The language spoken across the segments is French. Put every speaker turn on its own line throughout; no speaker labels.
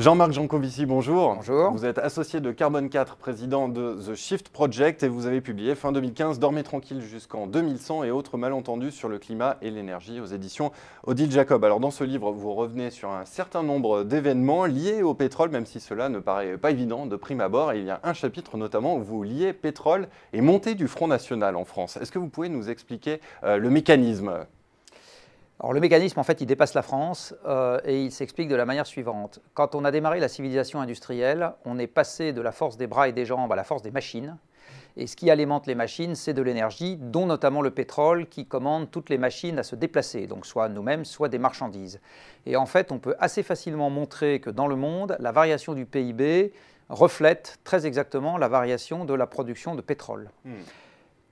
Jean-Marc Jancovici, bonjour.
Bonjour.
Vous êtes associé de Carbone 4, président de The Shift Project et vous avez publié fin 2015 Dormez tranquille jusqu'en 2100 et autres malentendus sur le climat et l'énergie aux éditions Odile Jacob. Alors dans ce livre, vous revenez sur un certain nombre d'événements liés au pétrole, même si cela ne paraît pas évident de prime abord. Et il y a un chapitre notamment où vous liez pétrole et montée du Front National en France. Est-ce que vous pouvez nous expliquer le mécanisme ?
Alors le mécanisme, en fait, il dépasse la France et il s'explique de la manière suivante. Quand on a démarré la civilisation industrielle, on est passé de la force des bras et des jambes à la force des machines. Et ce qui alimente les machines, c'est de l'énergie, dont notamment le pétrole, qui commande toutes les machines à se déplacer, donc soit nous-mêmes, soit des marchandises. Et en fait, on peut assez facilement montrer que dans le monde, la variation du PIB reflète très exactement la variation de la production de pétrole.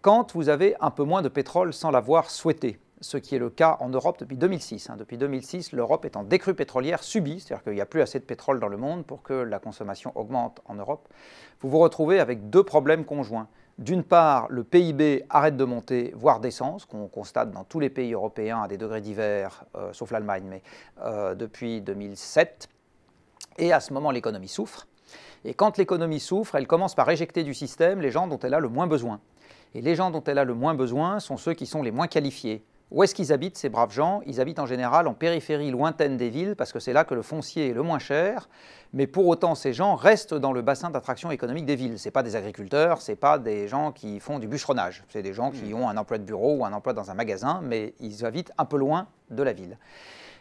Quand vous avez un peu moins de pétrole sans l'avoir souhaité, ce qui est le cas en Europe depuis 2006. Depuis 2006, l'Europe est en décrue pétrolière subie, c'est-à-dire qu'il n'y a plus assez de pétrole dans le monde pour que la consommation augmente en Europe. Vous vous retrouvez avec deux problèmes conjoints. D'une part, le PIB arrête de monter, voire descend, ce qu'on constate dans tous les pays européens à des degrés divers, sauf l'Allemagne, mais depuis 2007. Et à ce moment, l'économie souffre. Et quand l'économie souffre, elle commence par éjecter du système les gens dont elle a le moins besoin. Et les gens dont elle a le moins besoin sont ceux qui sont les moins qualifiés. Où est-ce qu'ils habitent, ces braves gens? Ils habitent en général en périphérie lointaine des villes parce que c'est là que le foncier est le moins cher. Mais pour autant, ces gens restent dans le bassin d'attraction économique des villes. Ce n'est pas des agriculteurs, ce n'est pas des gens qui font du bûcheronnage. C'est des gens qui ont un emploi de bureau ou un emploi dans un magasin, mais ils habitent un peu loin de la ville.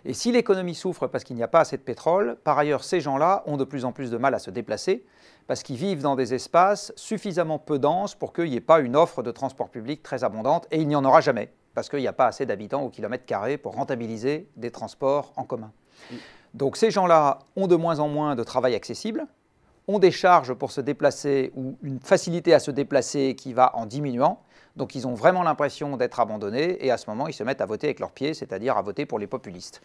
Et si l'économie souffre parce qu'il n'y a pas assez de pétrole, par ailleurs, ces gens-là ont de plus en plus de mal à se déplacer parce qu'ils vivent dans des espaces suffisamment peu denses pour qu'il n'y ait pas une offre de transport public très abondante, et il n'y en aura jamais, parce qu'il n'y a pas assez d'habitants au kilomètre carré pour rentabiliser des transports en commun. Donc ces gens-là ont de moins en moins de travail accessible, ont des charges pour se déplacer ou une facilité à se déplacer qui va en diminuant. Donc ils ont vraiment l'impression d'être abandonnés et à ce moment, ils se mettent à voter avec leurs pieds, c'est-à-dire à voter pour les populistes.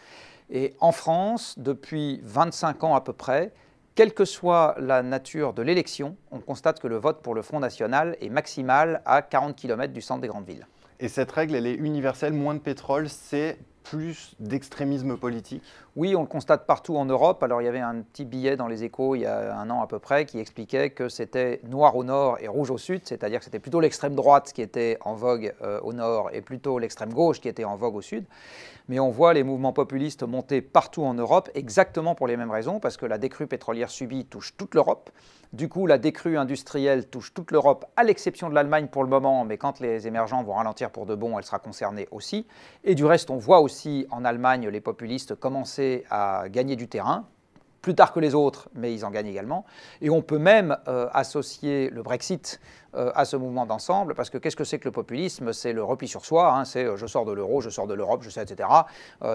Et en France, depuis 25 ans à peu près, quelle que soit la nature de l'élection, on constate que le vote pour le Front National est maximal à 40 km du centre des grandes villes.
Et cette règle, elle est universelle, moins de pétrole, c'est plus d'extrémisme politique?
Oui, on le constate partout en Europe. Alors il y avait un petit billet dans les Échos il y a un an à peu près qui expliquait que c'était noir au nord et rouge au sud, c'est-à-dire que c'était plutôt l'extrême droite qui était en vogue au nord et plutôt l'extrême gauche qui était en vogue au sud. Mais on voit les mouvements populistes monter partout en Europe exactement pour les mêmes raisons, parce que la décrue pétrolière subie touche toute l'Europe. Du coup, la décrue industrielle touche toute l'Europe, à l'exception de l'Allemagne pour le moment, mais quand les émergents vont ralentir pour de bon, elle sera concernée aussi. Et du reste, on voit aussi en Allemagne les populistes commencer à gagner du terrain, plus tard que les autres, mais ils en gagnent également. Et on peut même associer le Brexit à ce mouvement d'ensemble, parce que qu'est-ce que c'est que le populisme? C'est le repli sur soi, c'est je sors de l'euro, je sors de l'Europe, je sais, etc.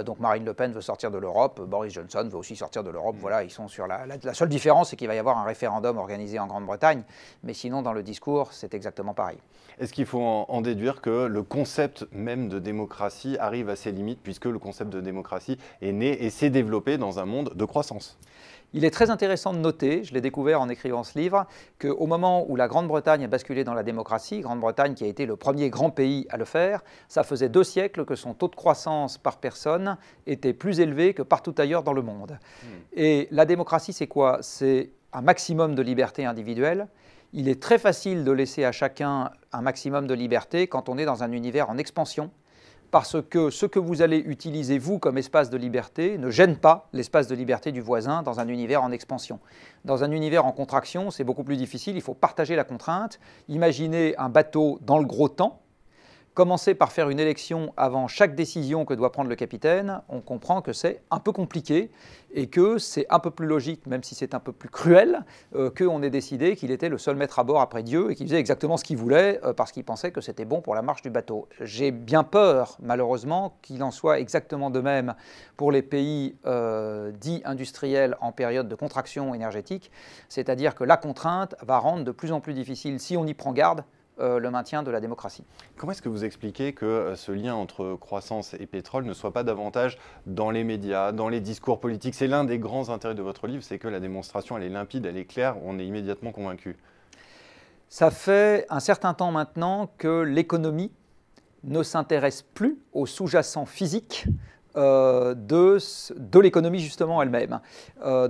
Donc Marine Le Pen veut sortir de l'Europe, Boris Johnson veut aussi sortir de l'Europe. Voilà, ils sont sur la seule différence, c'est qu'il va y avoir un référendum organisé en Grande-Bretagne, mais sinon dans le discours, c'est exactement pareil.
Est-ce qu'il faut en déduire que le concept même de démocratie arrive à ses limites, puisque le concept de démocratie est né et s'est développé dans un monde de croissance?
Il est très intéressant de noter, je l'ai découvert en écrivant ce livre, qu'au moment où la Grande-Bretagne a basculé dans la démocratie, Grande-Bretagne qui a été le premier grand pays à le faire, ça faisait 2 siècles que son taux de croissance par personne était plus élevé que partout ailleurs dans le monde. Et la démocratie, c'est quoi? C'est un maximum de liberté individuelle. Il est très facile de laisser à chacun un maximum de liberté quand on est dans un univers en expansion, parce que ce que vous allez utiliser, vous, comme espace de liberté, ne gêne pas l'espace de liberté du voisin dans un univers en expansion. Dans un univers en contraction, c'est beaucoup plus difficile, il faut partager la contrainte. Imaginez un bateau dans le gros temps. Commencer par faire une élection avant chaque décision que doit prendre le capitaine, on comprend que c'est un peu compliqué et que c'est un peu plus logique, même si c'est un peu plus cruel, qu'on ait décidé qu'il était le seul maître à bord après Dieu et qu'il faisait exactement ce qu'il voulait parce qu'il pensait que c'était bon pour la marche du bateau. J'ai bien peur, malheureusement, qu'il en soit exactement de même pour les pays dits industriels en période de contraction énergétique, c'est-à-dire que la contrainte va rendre de plus en plus difficile, si on y prend garde, le maintien de la démocratie.
Comment est-ce que vous expliquez que ce lien entre croissance et pétrole ne soit pas davantage dans les médias, dans les discours politiques? C'est l'un des grands intérêts de votre livre, c'est que la démonstration, elle est limpide, elle est claire, on est immédiatement convaincu.
Ça fait un certain temps maintenant que l'économie ne s'intéresse plus aux sous-jacents physiques de l'économie justement elle-même.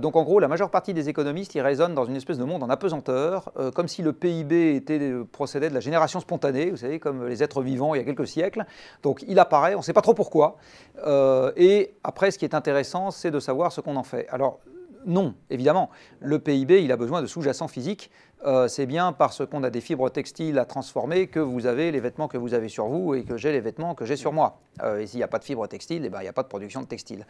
Donc en gros, la majeure partie des économistes, ils raisonnent dans une espèce de monde en apesanteur, comme si le PIB procédait de la génération spontanée, vous savez, comme les êtres vivants il y a quelques siècles. Donc il apparaît, on ne sait pas trop pourquoi. Et après, ce qui est intéressant, c'est de savoir ce qu'on en fait. Alors, non, évidemment, le PIB, il a besoin de sous-jacents physiques. C'est bien parce qu'on a des fibres textiles à transformer que vous avez les vêtements que vous avez sur vous et que j'ai les vêtements que j'ai sur moi. Et s'il n'y a pas de fibres textiles, eh ben, il n'y a pas de production de textile.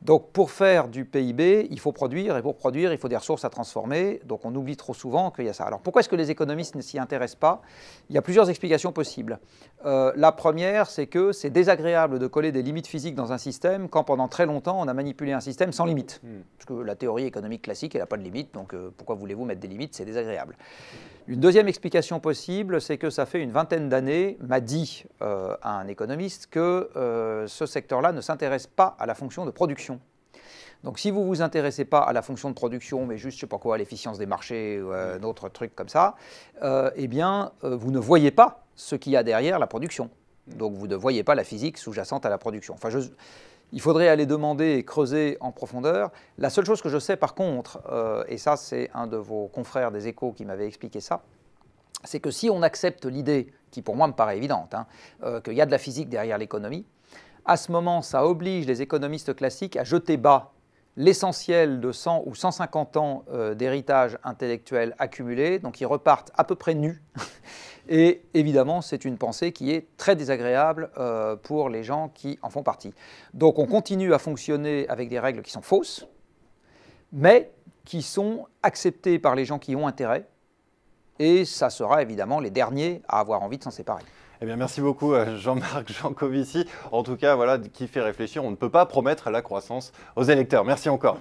Donc pour faire du PIB, il faut produire, et pour produire, il faut des ressources à transformer. Donc on oublie trop souvent qu'il y a ça. Alors pourquoi est-ce que les économistes ne s'y intéressent pas? Il y a plusieurs explications possibles. La première, c'est que c'est désagréable de coller des limites physiques dans un système quand pendant très longtemps on a manipulé un système sans limite. Parce que la théorie économique classique, elle n'a pas de limite, donc pourquoi voulez-vous mettre des limites? C'est désagréable. Une deuxième explication possible, c'est que ça fait une vingtaine d'années, m'a dit un économiste, que ce secteur-là ne s'intéresse pas à la fonction de production. Donc si vous ne vous intéressez pas à la fonction de production, mais juste, je ne sais pas quoi, l'efficience des marchés ou un autre truc comme ça, eh bien, vous ne voyez pas ce qu'il y a derrière la production. Donc vous ne voyez pas la physique sous-jacente à la production. Enfin, il faudrait aller demander et creuser en profondeur. La seule chose que je sais par contre, et ça c'est un de vos confrères des Échos qui m'avait expliqué ça, c'est que si on accepte l'idée, qui pour moi me paraît évidente, qu'il y a de la physique derrière l'économie, à ce moment ça oblige les économistes classiques à jeter bas l'essentiel de 100 ou 150 ans d'héritage intellectuel accumulé, donc ils repartent à peu près nus. Et évidemment, c'est une pensée qui est très désagréable pour les gens qui en font partie. Donc on continue à fonctionner avec des règles qui sont fausses, mais qui sont acceptées par les gens qui ont intérêt, et ça sera évidemment les derniers à avoir envie de s'en séparer.
Eh bien, merci beaucoup Jean-Marc Jancovici. En tout cas, voilà, qui fait réfléchir, on ne peut pas promettre la croissance aux électeurs. Merci encore.